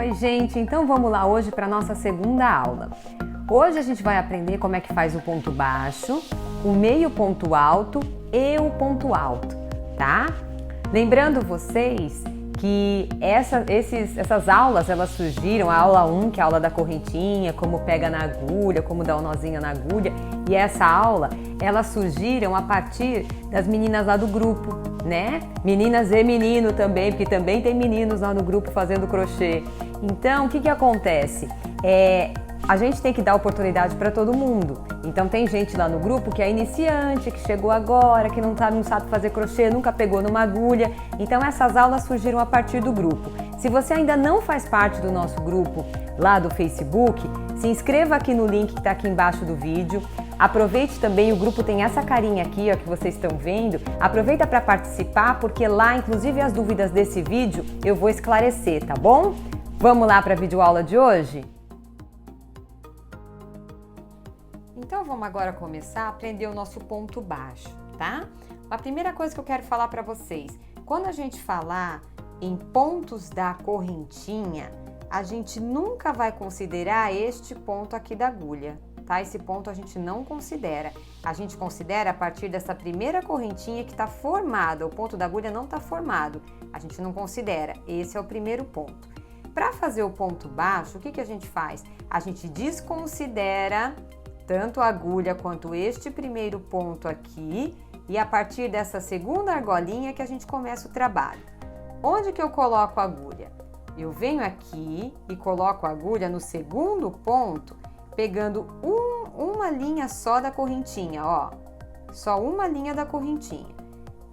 Oi, gente! Então vamos lá hoje para a nossa segunda aula. Hoje a gente vai aprender como é que faz o ponto baixo, o meio ponto alto e o ponto alto, tá? Lembrando vocês que essas aulas, elas surgiram, a aula 1, que é a aula da correntinha, como pega na agulha, como dá o nozinho na agulha, e essa aula, elas surgiram a partir das meninas lá do grupo, né? Meninas e menino também, porque também tem meninos lá no grupo fazendo crochê. Então, o que acontece? A gente tem que dar oportunidade para todo mundo. Então tem gente lá no grupo que é iniciante, que chegou agora, que não sabe fazer crochê, nunca pegou numa agulha. Então essas aulas surgiram a partir do grupo. Se você ainda não faz parte do nosso grupo lá do Facebook, se inscreva aqui no link que está aqui embaixo do vídeo. Aproveite também, o grupo tem essa carinha aqui, ó, que vocês estão vendo. Aproveita para participar, porque lá, inclusive as dúvidas desse vídeo, eu vou esclarecer, tá bom? Vamos lá para a videoaula de hoje? Então vamos agora começar a aprender o nosso ponto baixo, tá? A primeira coisa que eu quero falar para vocês, quando a gente falar em pontos da correntinha, a gente nunca vai considerar este ponto aqui da agulha, tá? Esse ponto a gente não considera. A gente considera a partir dessa primeira correntinha que está formada, o ponto da agulha não está formado, a gente não considera. Esse é o primeiro ponto. Para fazer o ponto baixo, o que a gente faz? A gente desconsidera tanto a agulha quanto este primeiro ponto aqui, e a partir dessa segunda argolinha que a gente começa o trabalho. Onde que eu coloco a agulha? Eu venho aqui e coloco a agulha no segundo ponto, pegando uma linha só da correntinha, ó. Só uma linha da correntinha.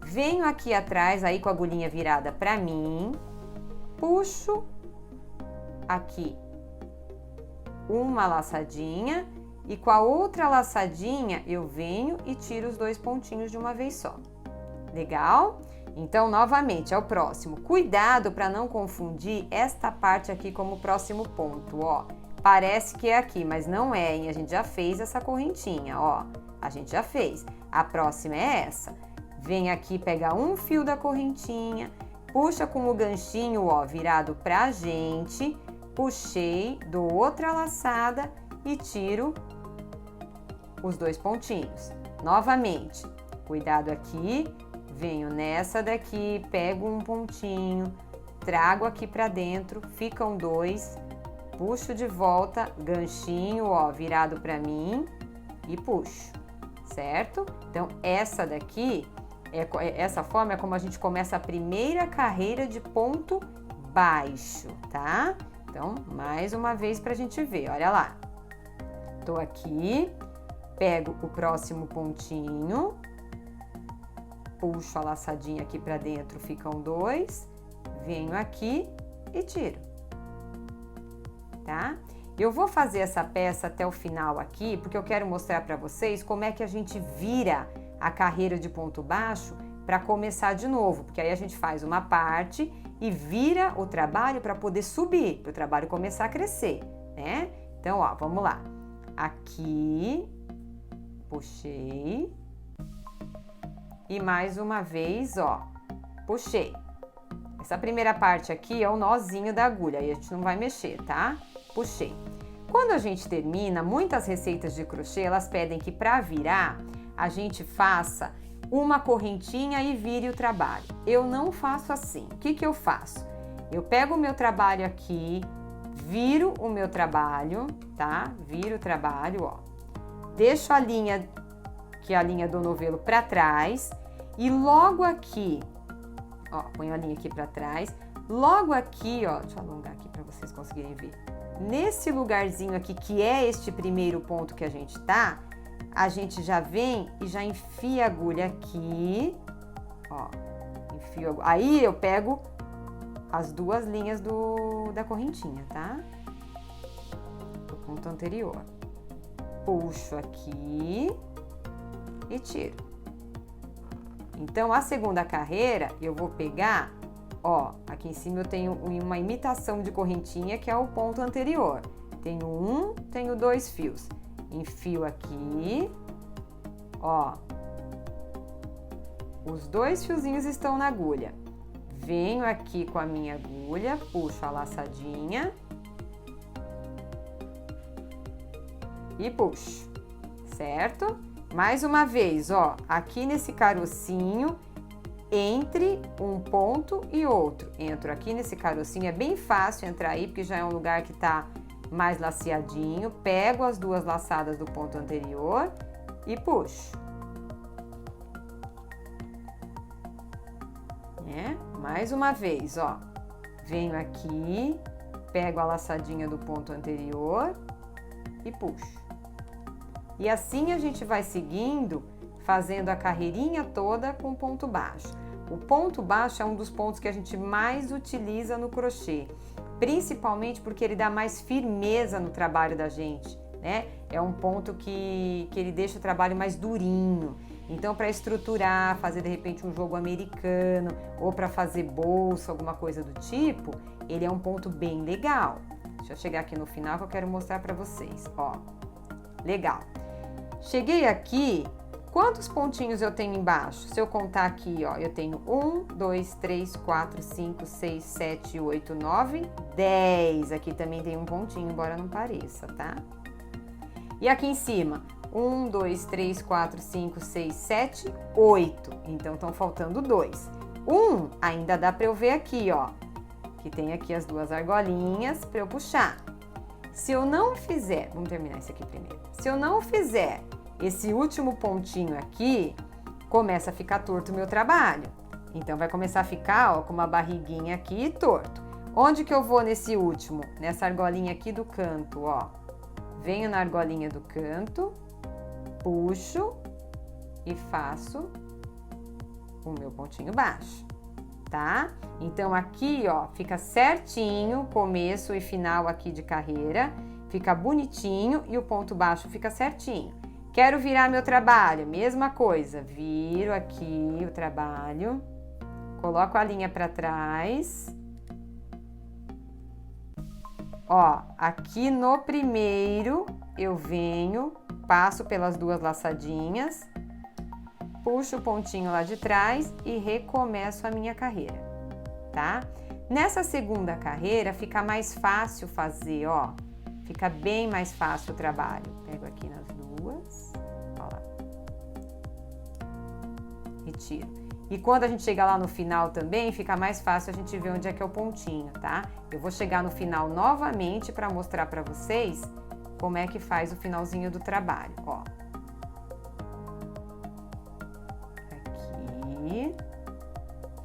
Venho aqui atrás, aí com a agulhinha virada para mim, puxo aqui uma laçadinha, e com a outra laçadinha eu venho e tiro os dois pontinhos de uma vez só. Legal? Então, novamente, é o próximo. Cuidado para não confundir esta parte aqui como próximo ponto, ó. Parece que é aqui, mas não é, hein? A gente já fez essa correntinha, ó. A gente já fez. A próxima é essa. Vem aqui, pega um fio da correntinha, puxa com o ganchinho, ó, virado pra gente, puxei, dou outra laçada e tiro os dois pontinhos. Novamente, cuidado aqui, venho nessa daqui, pego um pontinho, trago aqui pra dentro, ficam dois, puxo de volta, ganchinho, ó, virado pra mim e puxo, certo? Então, essa daqui, essa forma é como a gente começa a primeira carreira de ponto baixo, tá? Então, mais uma vez pra gente ver, olha lá. Tô aqui, pego o próximo pontinho, puxo a laçadinha aqui pra dentro, ficam dois, venho aqui e tiro, tá? Eu vou fazer essa peça até o final aqui, porque eu quero mostrar pra vocês como é que a gente vira a carreira de ponto baixo para começar de novo, porque aí a gente faz uma parte e vira o trabalho para poder subir, para o trabalho começar a crescer, né? Então, ó, vamos lá. Aqui, puxei e mais uma vez, ó, puxei. Essa primeira parte aqui é o nozinho da agulha, aí a gente não vai mexer, tá? Puxei. Quando a gente termina, muitas receitas de crochê, elas pedem que para virar, a gente faça uma correntinha e vire o trabalho. Eu não faço assim. O que eu faço? Eu pego o meu trabalho aqui, viro o meu trabalho, tá? Viro o trabalho, ó. Deixo a linha, que é a linha do novelo, pra trás. E logo aqui, ó, ponho a linha aqui pra trás. Logo aqui, ó, deixa eu alongar aqui pra vocês conseguirem ver. Nesse lugarzinho aqui, que é este primeiro ponto que a gente tá, a gente já vem e já enfia a agulha aqui, ó. Enfio a agulha. Aí eu pego as duas linhas da correntinha, tá? Do ponto anterior. Puxo aqui e tiro. Então, a segunda carreira, eu vou pegar, ó, aqui em cima eu tenho uma imitação de correntinha, que é o ponto anterior. Tenho dois fios. Enfio aqui, ó. Os dois fiozinhos estão na agulha. venho aqui com a minha agulha, puxo a laçadinha e puxo, certo? Mais uma vez, ó, aqui nesse carocinho, entre um ponto e outro. Entro aqui nesse carocinho, é bem fácil entrar aí, porque já é um lugar que tá mais laceadinho. Pego as duas laçadas do ponto anterior e puxo. Mais uma vez, ó, venho aqui, pego a laçadinha do ponto anterior e puxo. E assim a gente vai seguindo, fazendo a carreirinha toda com ponto baixo. O ponto baixo é um dos pontos que a gente mais utiliza no crochê, principalmente porque ele dá mais firmeza no trabalho da gente, né? É um ponto que ele deixa o trabalho mais durinho. Então, para estruturar, fazer de repente um jogo americano ou para fazer bolsa, alguma coisa do tipo, ele é um ponto bem legal. Deixa eu chegar aqui no final que eu quero mostrar para vocês, ó. Legal. Cheguei aqui, quantos pontinhos eu tenho embaixo? Se eu contar aqui, ó, eu tenho 1, 2, 3, 4, 5, 6, 7, 8, 9, 10. Aqui também tem um pontinho, embora não pareça, tá? E aqui em cima, 1, 2, 3, 4, 5, 6, 7, 8. Então, estão faltando 2. Ainda dá para eu ver aqui, ó, que tem aqui as duas argolinhas para eu puxar. Se eu não fizer, vamos terminar isso aqui primeiro. Se eu não fizer esse último pontinho aqui, começa a ficar torto o meu trabalho. Então, vai começar a ficar, ó, com uma barriguinha aqui e torto. Onde que eu vou nesse último? Nessa argolinha aqui do canto, ó. Venho na argolinha do canto, puxo e faço o meu pontinho baixo, tá? Então, aqui, ó, fica certinho, começo e final aqui de carreira, fica bonitinho e o ponto baixo fica certinho. Quero virar meu trabalho, mesma coisa, viro aqui o trabalho, coloco a linha para trás. Ó, aqui no primeiro eu venho, passo pelas duas laçadinhas, puxo o pontinho lá de trás e recomeço a minha carreira, tá? Nessa segunda carreira fica mais fácil fazer, ó, fica bem mais fácil o trabalho. Pego aqui nas duas, ó lá, e tiro. E quando a gente chegar lá no final também, fica mais fácil a gente ver onde é que é o pontinho, tá? Eu vou chegar no final novamente para mostrar para vocês como é que faz o finalzinho do trabalho, ó. Aqui.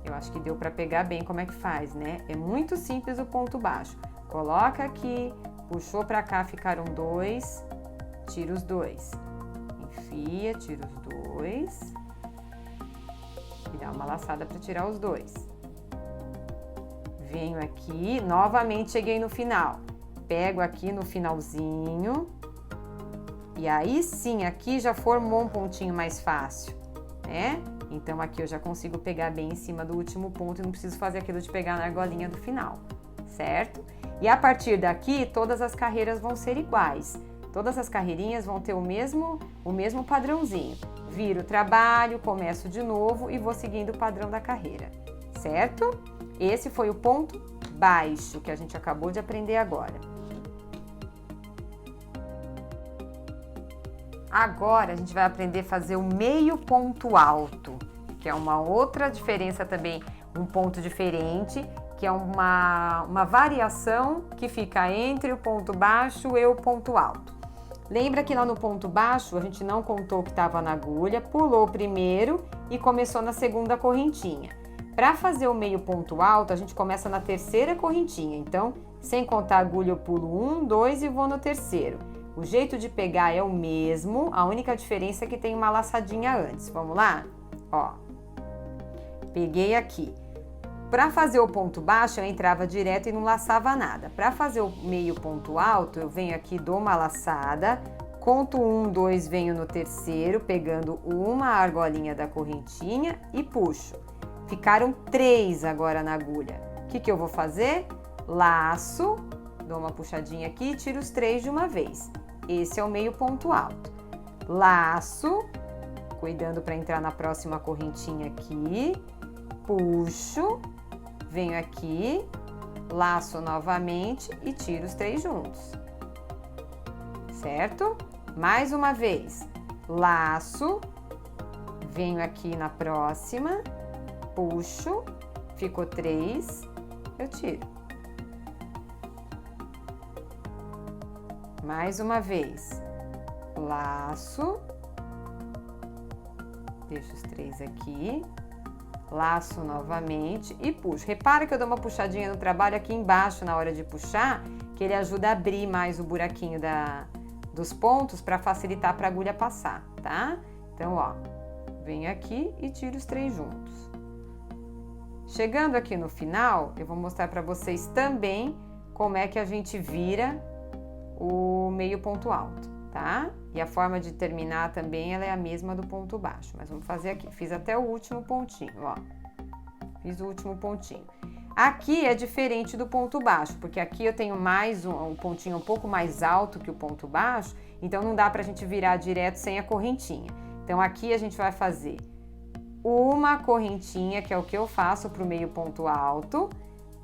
Eu acho que deu para pegar bem como é que faz, né? É muito simples o ponto baixo. Coloca aqui, puxou para cá, ficaram 2, tira os 2. Enfia, tira os 2. E dá uma laçada para tirar os 2. Venho aqui, novamente cheguei no final. Pego aqui no finalzinho. E aí sim, aqui já formou um pontinho mais fácil, né? Então aqui eu já consigo pegar bem em cima do último ponto e não preciso fazer aquilo de pegar na argolinha do final, certo? E a partir daqui, todas as carreiras vão ser iguais. Todas as carreirinhas vão ter o mesmo padrãozinho. Viro o trabalho, começo de novo e vou seguindo o padrão da carreira, certo? Esse foi o ponto baixo que a gente acabou de aprender agora. Agora a gente vai aprender a fazer o meio ponto alto, que é uma outra diferença também, um ponto diferente, que é uma variação que fica entre o ponto baixo e o ponto alto. Lembra que lá no ponto baixo a gente não contou o que estava na agulha, pulou o primeiro e começou na segunda correntinha. Para fazer o meio ponto alto, a gente começa na terceira correntinha. Então, sem contar a agulha, eu pulo 1, 2 e vou no terceiro. O jeito de pegar é o mesmo, a única diferença é que tem uma laçadinha antes. Vamos lá? Ó, peguei aqui. Para fazer o ponto baixo, eu entrava direto e não laçava nada. Para fazer o meio ponto alto, eu venho aqui, dou uma laçada, conto 1, 2, venho no terceiro, pegando uma argolinha da correntinha e puxo. Ficaram 3 agora na agulha. O que eu vou fazer? Laço, dou uma puxadinha aqui e tiro os 3 de uma vez. Esse é o meio ponto alto. Laço, cuidando para entrar na próxima correntinha aqui, puxo venho aqui, laço novamente e tiro os 3 juntos, certo? Mais uma vez, laço, venho aqui na próxima, puxo, ficou 3, eu tiro. Mais uma vez, laço, deixo os 3 aqui, laço novamente e puxo. Repara que eu dou uma puxadinha no trabalho aqui embaixo na hora de puxar, que ele ajuda a abrir mais o buraquinho dos pontos para facilitar para a agulha passar, tá? Então, ó, venho aqui e tiro os 3 juntos. Chegando aqui no final, eu vou mostrar para vocês também como é que a gente vira o meio ponto alto, tá? E a forma de terminar também ela é a mesma do ponto baixo, mas vamos fazer aqui. Fiz até o último pontinho, ó. Fiz o último pontinho. Aqui é diferente do ponto baixo, porque aqui eu tenho mais um pontinho um pouco mais alto que o ponto baixo, então não dá pra gente virar direto sem a correntinha. Então aqui a gente vai fazer uma correntinha, que é o que eu faço pro meio ponto alto,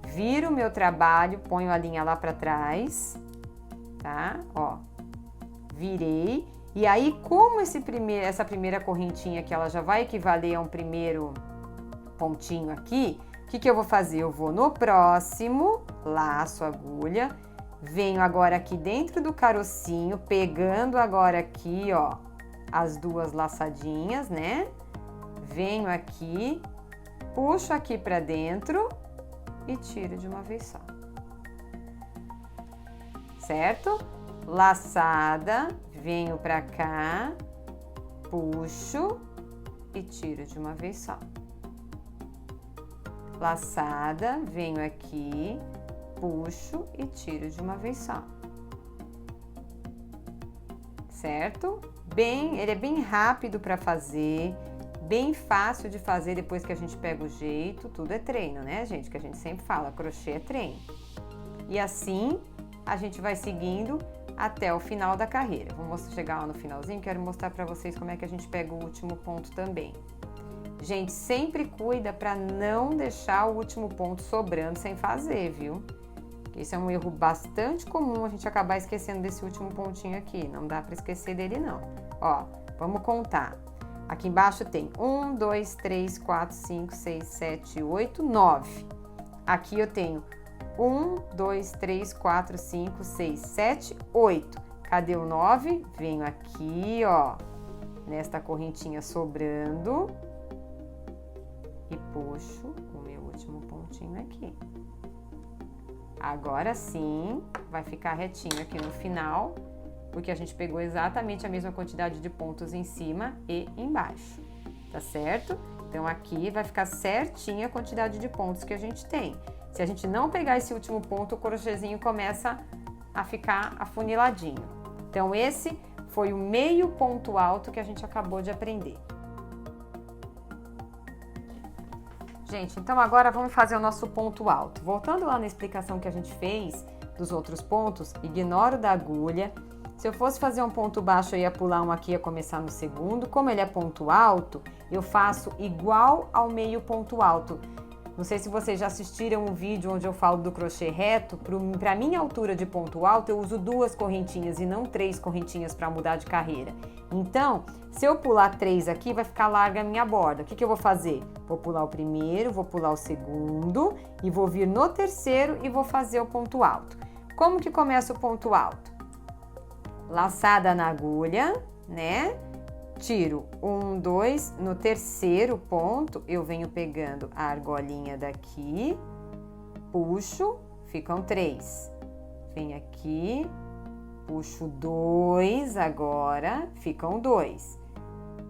viro o meu trabalho, ponho a linha lá pra trás, tá? Ó, virei. E aí, como essa primeira correntinha que ela já vai equivaler a um primeiro pontinho aqui, o que eu vou fazer? Eu vou no próximo, laço a agulha, venho agora aqui dentro do carocinho, pegando agora aqui, ó, as 2 laçadinhas, né? Venho aqui, puxo aqui pra dentro e tiro de uma vez só. Certo? Laçada, venho pra cá, puxo e tiro de uma vez só. Laçada, venho aqui, puxo e tiro de uma vez só. Certo? Ele é bem rápido para fazer, bem fácil de fazer depois que a gente pega o jeito. Tudo é treino, né, gente? Que a gente sempre fala, crochê é treino. E assim a gente vai seguindo até o final da carreira. Vamos chegar lá no finalzinho, quero mostrar para vocês como é que a gente pega o último ponto também. Gente, sempre cuida para não deixar o último ponto sobrando sem fazer, viu? Esse é um erro bastante comum, a gente acabar esquecendo desse último pontinho aqui. Não dá para esquecer dele, não. Ó, vamos contar. Aqui embaixo tem 1, 2, 3, 4, 5, 6, 7, 8, 9. Aqui eu tenho 1, 2, 3, 4, 5, 6, 7, 8. Cadê o 9? Venho aqui, ó, nesta correntinha sobrando e puxo o meu último pontinho aqui. Agora sim, vai ficar retinho aqui no final, porque a gente pegou exatamente a mesma quantidade de pontos em cima e embaixo, tá certo? Então aqui vai ficar certinha a quantidade de pontos que a gente tem. Se a gente não pegar esse último ponto, o crochêzinho começa a ficar afuniladinho. Então esse foi o meio ponto alto que a gente acabou de aprender. Gente, então agora vamos fazer o nosso ponto alto. Voltando lá na explicação que a gente fez dos outros pontos, ignoro da agulha. Se eu fosse fazer um ponto baixo, eu ia pular um aqui e ia começar no segundo. Como ele é ponto alto, eu faço igual ao meio ponto alto. Não sei se vocês já assistiram um vídeo onde eu falo do crochê reto. Para minha altura de ponto alto, eu uso 2 correntinhas e não 3 correntinhas para mudar de carreira. Então, se eu pular 3 aqui, vai ficar larga a minha borda. O que eu vou fazer? Vou pular o primeiro, vou pular o segundo e vou vir no terceiro e vou fazer o ponto alto. Como que começa o ponto alto? Laçada na agulha, né? Tiro 1, 2, no terceiro ponto eu venho pegando a argolinha daqui, puxo, ficam 3. Venho aqui, puxo 2 agora, ficam 2.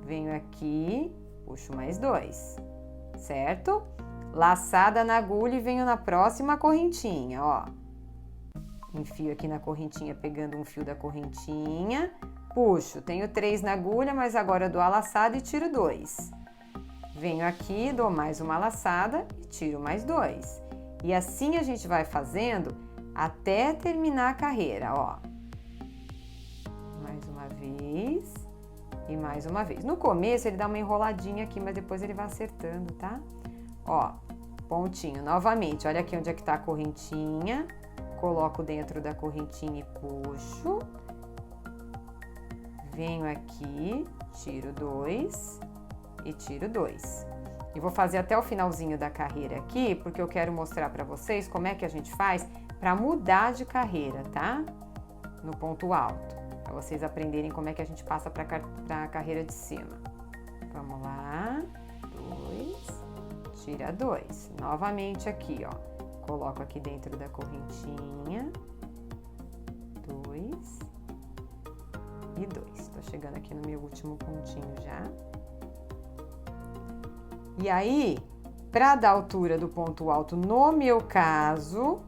Venho aqui, puxo mais 2, certo? Laçada na agulha e venho na próxima correntinha, ó. Enfio aqui na correntinha pegando um fio da correntinha. Puxo, tenho 3 na agulha, mas agora eu dou a laçada e tiro 2. Venho aqui, dou mais uma laçada e tiro mais 2. E assim a gente vai fazendo até terminar a carreira, ó. Mais uma vez e mais uma vez. No começo ele dá uma enroladinha aqui, mas depois ele vai acertando, tá? Ó, pontinho. Novamente, olha aqui onde é que tá a correntinha. Coloco dentro da correntinha e puxo. Venho aqui, tiro 2 e tiro 2. E vou fazer até o finalzinho da carreira aqui, porque eu quero mostrar para vocês como é que a gente faz para mudar de carreira, tá? No ponto alto, para vocês aprenderem como é que a gente passa para a carreira de cima. Vamos lá, 2, tira 2. Novamente aqui, ó, coloco aqui dentro da correntinha, 2 e 2. Tô chegando aqui no meu último pontinho já. E aí, para dar altura do ponto alto, no meu caso,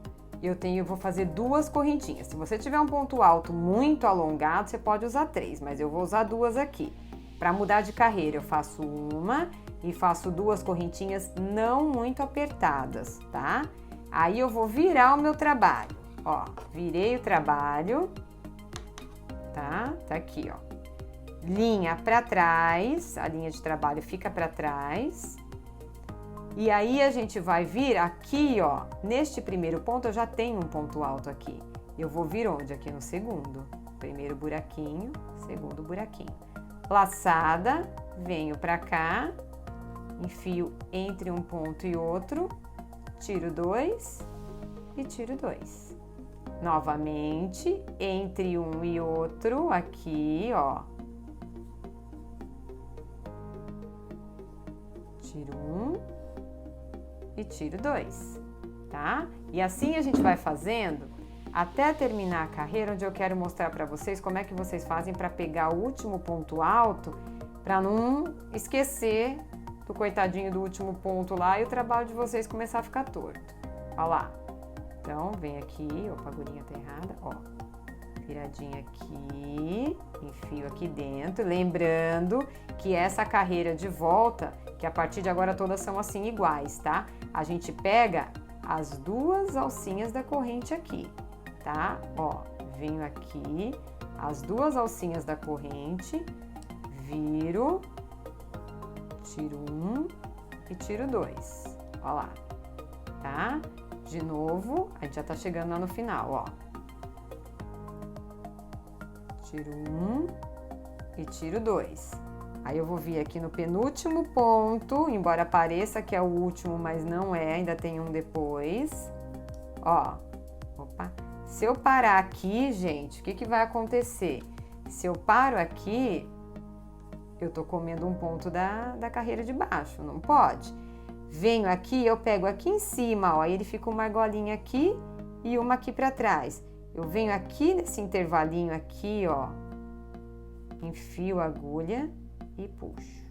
vou fazer 2 correntinhas. Se você tiver um ponto alto muito alongado, você pode usar 3, mas eu vou usar 2 aqui. Para mudar de carreira, eu faço uma e faço 2 correntinhas não muito apertadas, tá? Aí eu vou virar o meu trabalho. Ó, virei o trabalho, tá? Tá aqui, ó. Linha para trás, a linha de trabalho fica para trás. E aí a gente vai vir aqui, ó, neste primeiro ponto eu já tenho um ponto alto aqui. Eu vou vir onde? Aqui no segundo. Primeiro buraquinho, segundo buraquinho. Laçada, venho para cá, enfio entre um ponto e outro, tiro 2 e tiro 2. Novamente, entre um e outro, aqui, ó. Tiro 1 e tiro 2, tá? E assim a gente vai fazendo até terminar a carreira, onde eu quero mostrar para vocês como é que vocês fazem para pegar o último ponto alto, para não esquecer do coitadinho do último ponto lá e o trabalho de vocês começar a ficar torto. Ó lá. Então, vem aqui, opa, a agulhinha tá errada, ó. Viradinha aqui, enfio aqui dentro, lembrando que essa carreira de volta, que a partir de agora todas são assim iguais, tá? A gente pega as 2 alcinhas da corrente aqui, tá? Ó, venho aqui, as 2 alcinhas da corrente, viro, tiro 1 e tiro 2, ó lá, tá? De novo, a gente já tá chegando lá no final, ó. Tiro 1 e tiro 2. Aí eu vou vir aqui no penúltimo ponto, embora pareça que é o último, mas não é, ainda tem um depois. Ó, opa. Se eu parar aqui, gente, o que que vai acontecer? Se eu paro aqui, eu tô comendo um ponto da carreira de baixo, não pode. Venho aqui, eu pego aqui em cima, ó, aí ele fica uma argolinha aqui e uma aqui pra trás. Eu venho aqui nesse intervalinho aqui, ó, enfio a agulha e puxo.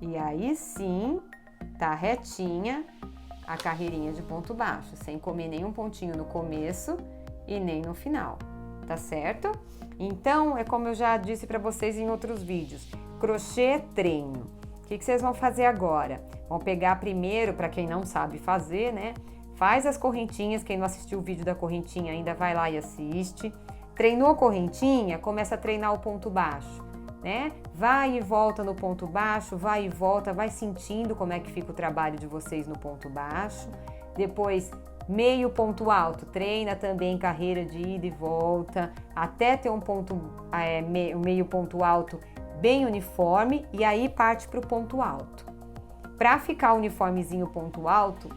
E aí sim, tá retinha a carreirinha de ponto baixo, sem comer nenhum pontinho no começo e nem no final, tá certo? Então, é como eu já disse para vocês em outros vídeos, crochê treino. O que vocês vão fazer agora? Vão pegar primeiro, para quem não sabe fazer, né? Faz as correntinhas, quem não assistiu o vídeo da correntinha ainda vai lá e assiste. Treinou a correntinha, começa a treinar o ponto baixo, né? Vai e volta no ponto baixo, vai e volta, vai sentindo como é que fica o trabalho de vocês no ponto baixo. Depois, meio ponto alto, treina também carreira de ida e volta, até ter um ponto, meio ponto alto bem uniforme e aí parte para o ponto alto. Para ficar uniformezinho ponto alto,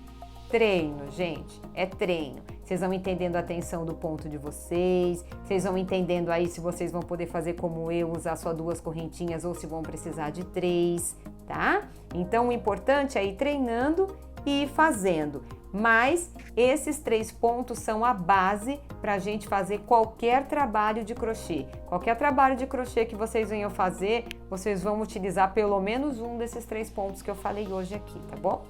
treino, gente, é treino. Vocês vão entendendo a tensão do ponto de vocês, vocês vão entendendo aí se vocês vão poder fazer como eu, usar só 2 correntinhas ou se vão precisar de 3, tá? Então o importante é ir treinando e ir fazendo. Mas esses 3 pontos são a base para a gente fazer qualquer trabalho de crochê. Qualquer trabalho de crochê que vocês venham fazer, vocês vão utilizar pelo menos um desses 3 pontos que eu falei hoje aqui, tá bom?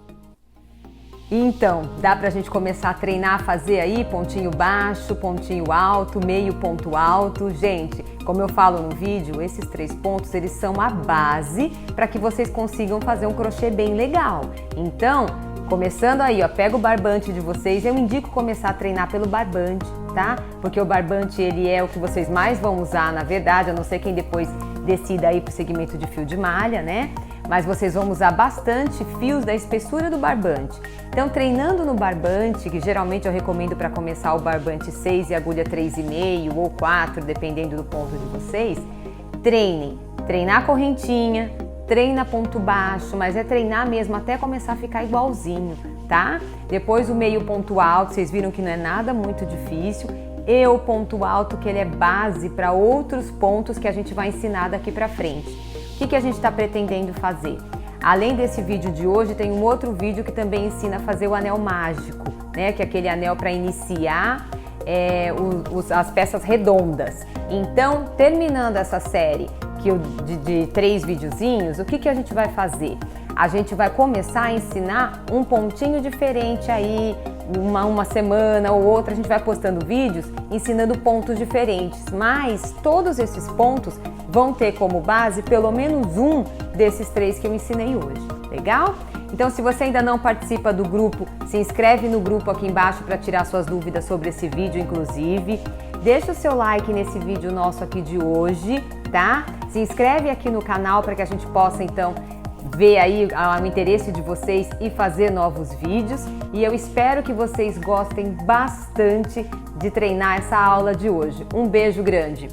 Então, dá pra gente começar a treinar, a fazer aí pontinho baixo, pontinho alto, meio ponto alto. Gente, como eu falo no vídeo, esses 3 pontos, eles são a base para que vocês consigam fazer um crochê bem legal. Então, começando aí, ó, pega o barbante de vocês, eu indico começar a treinar pelo barbante, tá? Porque o barbante, ele é o que vocês mais vão usar, na verdade, a não ser quem depois decida aí para o segmento de fio de malha, né? Mas vocês vão usar bastante fios da espessura do barbante. Então, treinando no barbante, que geralmente eu recomendo para começar o barbante 6 e agulha 3,5 ou 4, dependendo do ponto de vocês, treinem. Treinar a correntinha, treina ponto baixo, mas é treinar mesmo até começar a ficar igualzinho, tá? Depois o meio ponto alto, vocês viram que não é nada muito difícil. E o ponto alto, que ele é base para outros pontos que a gente vai ensinar daqui para frente. O que a gente está pretendendo fazer? Além desse vídeo de hoje, tem um outro vídeo que também ensina a fazer o anel mágico, né? Que é aquele anel para iniciar as peças redondas. Então, terminando essa série de 3 videozinhos, o que a gente vai fazer? A gente vai começar a ensinar um pontinho diferente aí, uma semana ou outra, a gente vai postando vídeos ensinando pontos diferentes, mas todos esses pontos vão ter como base pelo menos um desses 3 que eu ensinei hoje, legal? Então, se você ainda não participa do grupo, se inscreve no grupo aqui embaixo para tirar suas dúvidas sobre esse vídeo, inclusive. Deixa o seu like nesse vídeo nosso aqui de hoje, tá? Se inscreve aqui no canal para que a gente possa, então, ver aí o interesse de vocês e fazer novos vídeos. E eu espero que vocês gostem bastante de treinar essa aula de hoje. Um beijo grande!